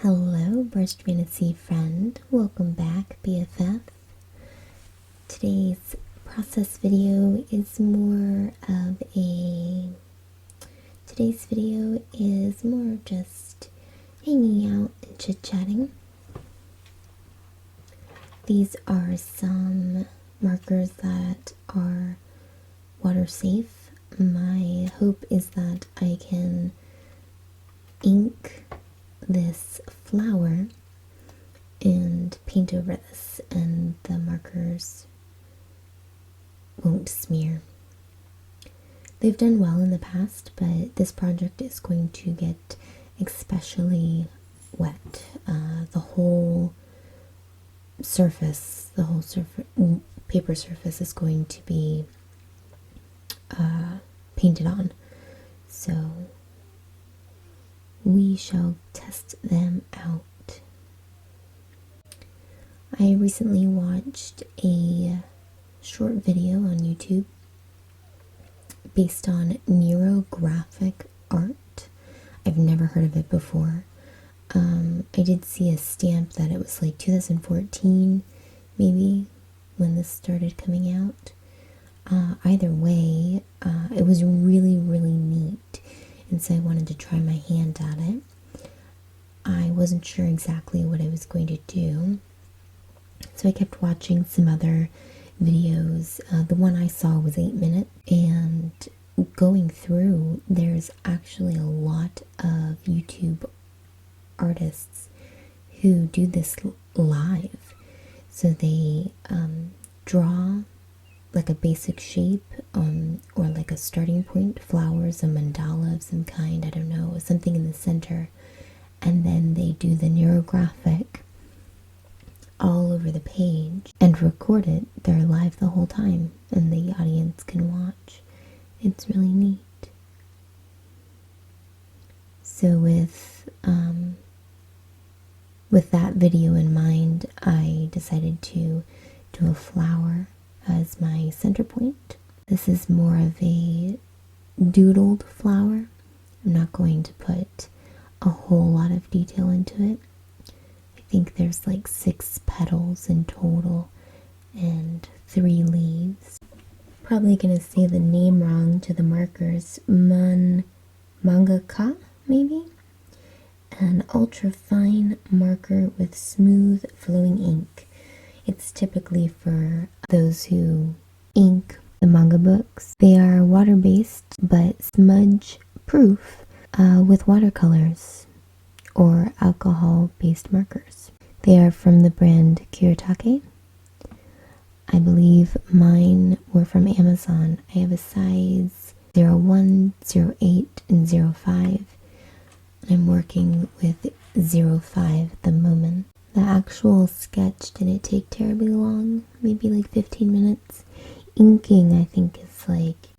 Hello, Burst Fantasy friend. Welcome back, BFF. Today's process video is more just hanging out and chit-chatting. These are some markers that are water safe. My hope is that I can ink this flower and paint over this and the markers won't smear. They've done well in the past, but this project is going to get especially wet. The whole paper surface is going to be painted on, so we shall test them out. I recently watched a short video on YouTube based on Neurographic Art. I've never heard of it before. I did see a stamp that it was like 2014 maybe when this started coming out. Either way, it was really neat, and so I wanted to try my hand at it. I wasn't sure exactly what I was going to do, so I kept watching some other videos. The one I saw was 8 minutes, and going through, there's actually a lot of YouTube artists who do this live. So they draw like a basic shape or like a starting point, flowers, a mandala of some kind, I don't know, something in the center, and then they do the neurographic all over the page and record it. They're live the whole time and the audience can watch. It's really neat. So with that video in mind, I decided to do a flower as my center point. This is more of a doodled flower. I'm not going to put a whole lot of detail into it. I think there's like 6 petals in total and 3 leaves. Probably gonna say the name wrong to the markers. Mangaka, maybe? An ultra fine marker with smooth flowing ink. It's typically for those who ink the manga books. They are water-based but smudge-proof with watercolors or alcohol-based markers. They are from the brand Kuretake. I believe mine were from Amazon. I have a size 01, 08, and 05. I'm working with 05 at the moment. The actual sketch didn't take terribly long, maybe like 15 minutes. Inking, I think, is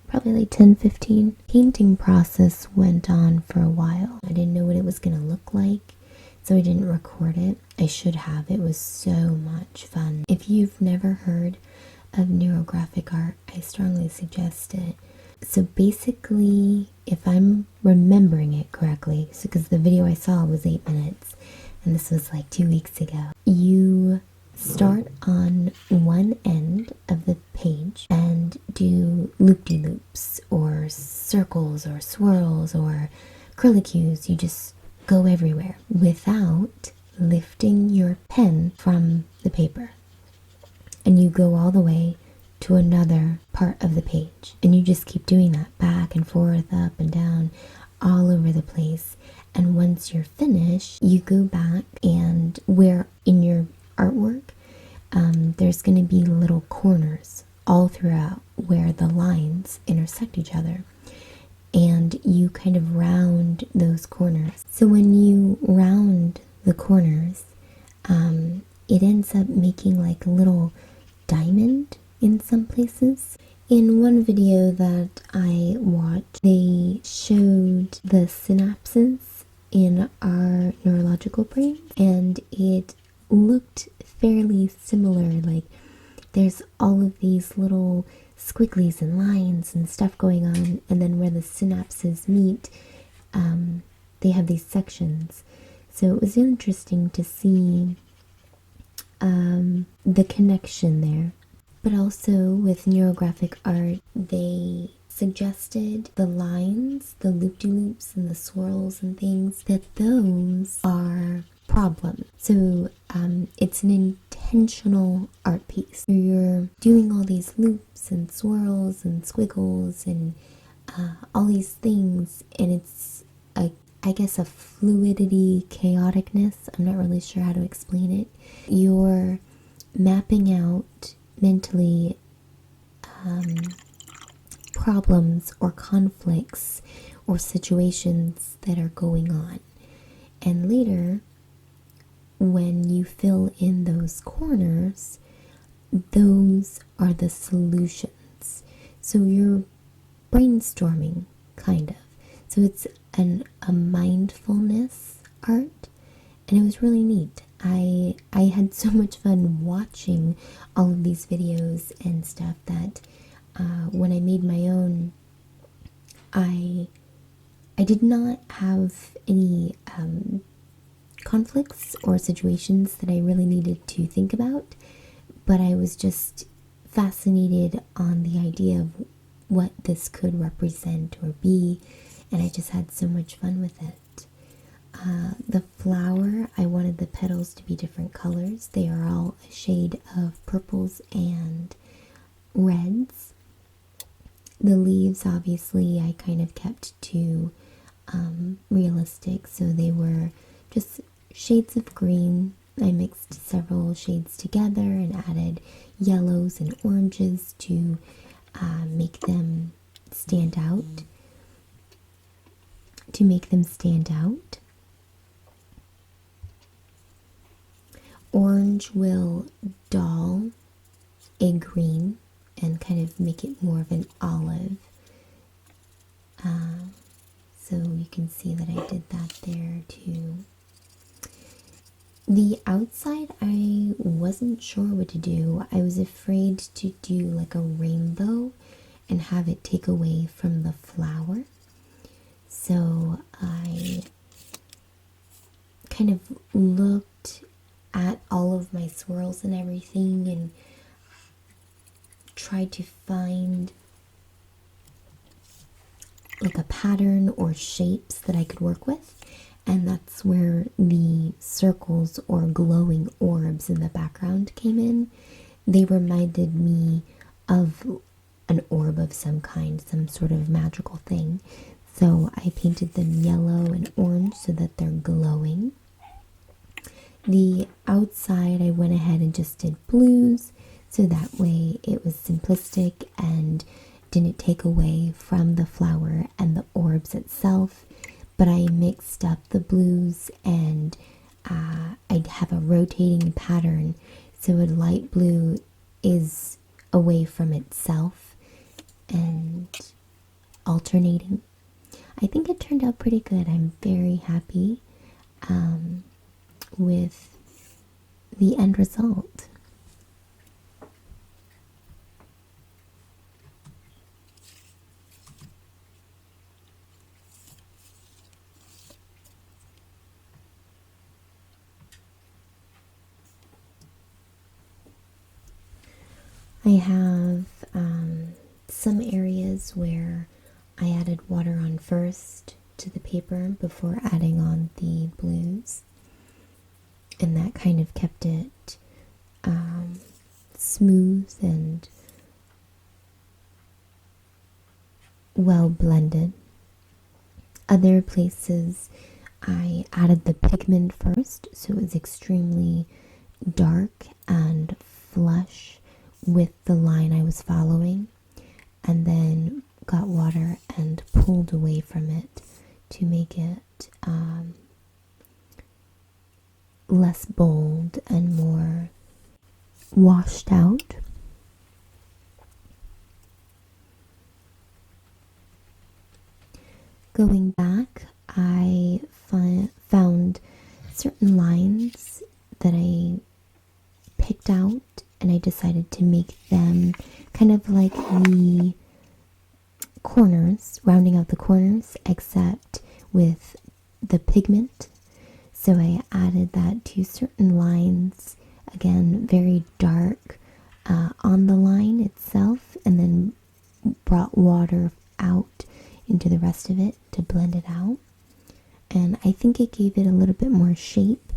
probably like 10-15. Painting process went on for a while. I didn't know what it was gonna look like, so I didn't record it. I should have. It was so much fun. If you've never heard of neurographic art, I strongly suggest it. So basically, if I'm remembering it correctly, because the video I saw was 8 minutes, and this was like 2 weeks ago, you start on one end of the page and do loop-de-loops or circles or swirls or curlicues. You just go everywhere without lifting your pen from the paper. And you go all the way to another part of the page. And you just keep doing that back and forth, up and down, all over the place. And once you're finished, you go back, and where in your artwork, there's going to be little corners all throughout where the lines intersect each other. And you kind of round those corners. So when you round the corners, it ends up making like a little diamond in some places. In one video that I watched, they showed the synapses in our neurological brain, and it looked fairly similar. Like there's all of these little squigglies and lines and stuff going on, and then where the synapses meet, they have these sections. So it was interesting to see the connection there. But also with neurographic art, they suggested the lines, the loop-de-loops and the swirls and things, that those are problems. So it's an intentional art piece. You're doing all these loops and swirls and squiggles and all these things, and it's I guess a fluidity, chaoticness. I'm not really sure how to explain it. You're mapping out mentally problems or conflicts or situations that are going on. And later, when you fill in those corners, those are the solutions. So you're brainstorming, kind of. So it's a mindfulness art, and it was really neat. I had so much fun watching all of these videos and stuff that when I made my own, I did not have any conflicts or situations that I really needed to think about, but I was just fascinated on the idea of what this could represent or be, and I just had so much fun with it. The flower, I wanted the petals to be different colors. They are all a shade of purples and reds. The leaves, obviously, I kind of kept to realistic, so they were just shades of green. I mixed several shades together and added yellows and oranges to make them stand out. Orange will dull a green and kind of make it more of an olive. So you can see that I did that there too. The outside, I wasn't sure what to do. I was afraid to do like a rainbow and have it take away from the flower. So I kind of looked at all of my swirls and everything and tried to find like a pattern or shapes that I could work with. And that's where the circles or glowing orbs in the background came in. They reminded me of an orb of some kind, some sort of magical thing. So I painted them yellow and orange so that they're glowing. The outside, I went ahead and just did blues, so that way it was simplistic and didn't take away from the flower and the orbs itself. But I mixed up the blues, and I'd have a rotating pattern, so a light blue is away from itself and alternating. I think it turned out pretty good. I'm very happy with the end result. I have some areas where I added water on first to the paper before adding on the blues, and that kind of kept it smooth and well blended. Other places I added the pigment first, so it was extremely dark and flush with the line I was following, and then got water and pulled away from it to make it less bold and more washed out. Going back, I found certain lines that I picked out, and I decided to make them kind of like the corners, rounding out the corners, except with the pigment. So I added that to certain lines, again, very dark on the line itself, and then brought water out into the rest of it to blend it out. And I think it gave it a little bit more shape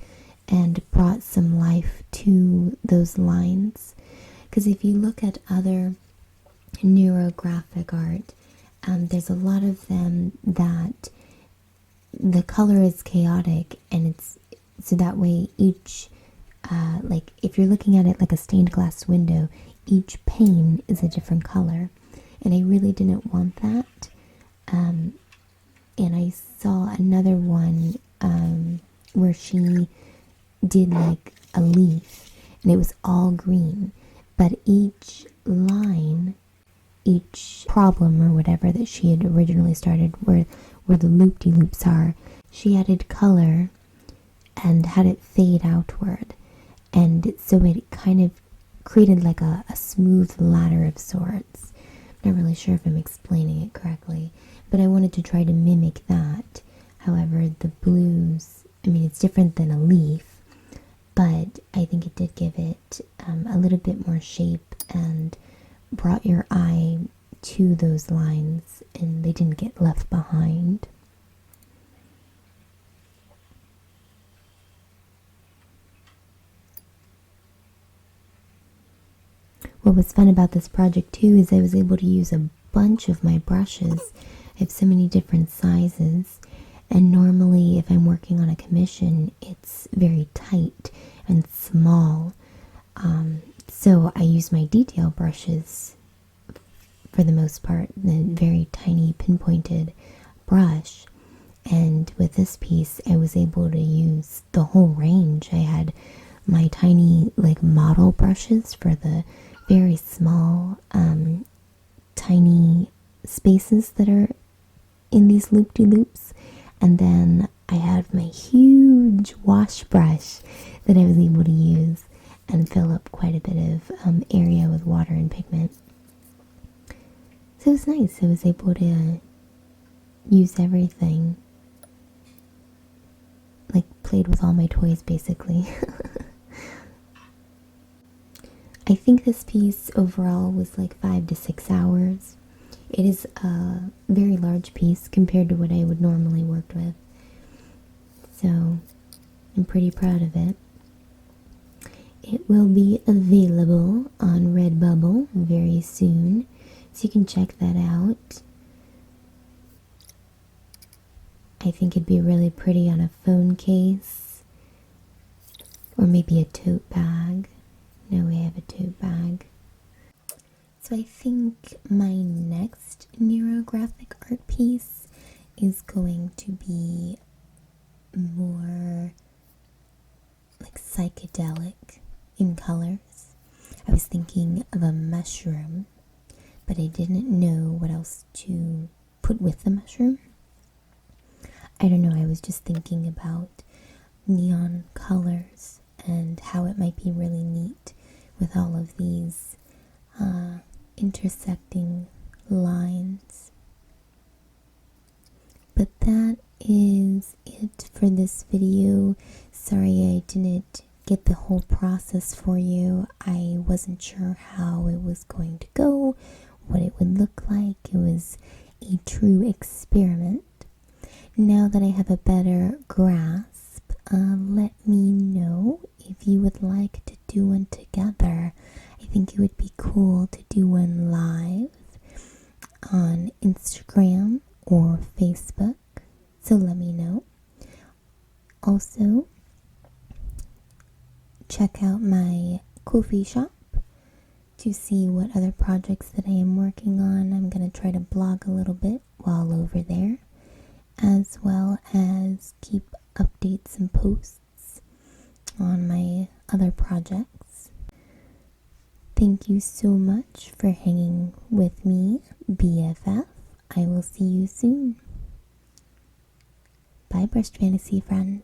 and brought some life to those lines. Because if you look at other neurographic art, there's a lot of them that the color is chaotic, and it's so that way each like if you're looking at it like a stained glass window, each pane is a different color, and I really didn't want that. And I saw another one where she did like a leaf and it was all green, but each line, each problem or whatever that she had originally started, where the loop-de-loops are, she added color and had it fade outward, and so it kind of created like a smooth ladder of sorts. I'm not really sure if I'm explaining it correctly, but I wanted to try to mimic that. However, the blues, I mean, it's different than a leaf, but I think it did give it a little bit more shape and brought your eye to those lines, and they didn't get left behind. What was fun about this project too is I was able to use a bunch of my brushes. I have so many different sizes, and normally if I'm working on a commission, it's very tight and small. So I use my detail brushes for the most part, the very tiny pinpointed brush. And with this piece, I was able to use the whole range. I had my tiny like model brushes for the very small, tiny spaces that are in these loop-de-loops. And then I have my huge wash brush that I was able to use and fill up quite a bit of area with water and pigment. So it was nice. I was able to use everything. Like, played with all my toys, basically. I think this piece overall was like 5 to 6 hours. It is a very large piece compared to what I would normally work with. So, I'm pretty proud of it. It will be available on Redbubble very soon, so you can check that out. I think it'd be really pretty on a phone case, or maybe a tote bag. No, we have a tote bag. So I think my next neurographic art piece is going to be more like psychedelic in colors. I was thinking of a mushroom, but I didn't know what else to put with the mushroom. I don't know, I was just thinking about neon colors and how it might be really neat with all of these intersecting lines. But that is it for this video. Sorry I didn't get the whole process for you. I wasn't sure how it was going to go, what it would look like. It was a true experiment. Now that I have a better grasp, let me know if you would like to do one together. I think it would be cool to do one live on Instagram or Facebook, so let me know. Also, check out my Ko-fi shop to see what other projects that I am working on. I'm going to try to blog a little bit while over there, as well as keep updates and posts on my other projects. Thank you so much for hanging with me, BFF. I will see you soon. Bye, Brush Fantasy friend.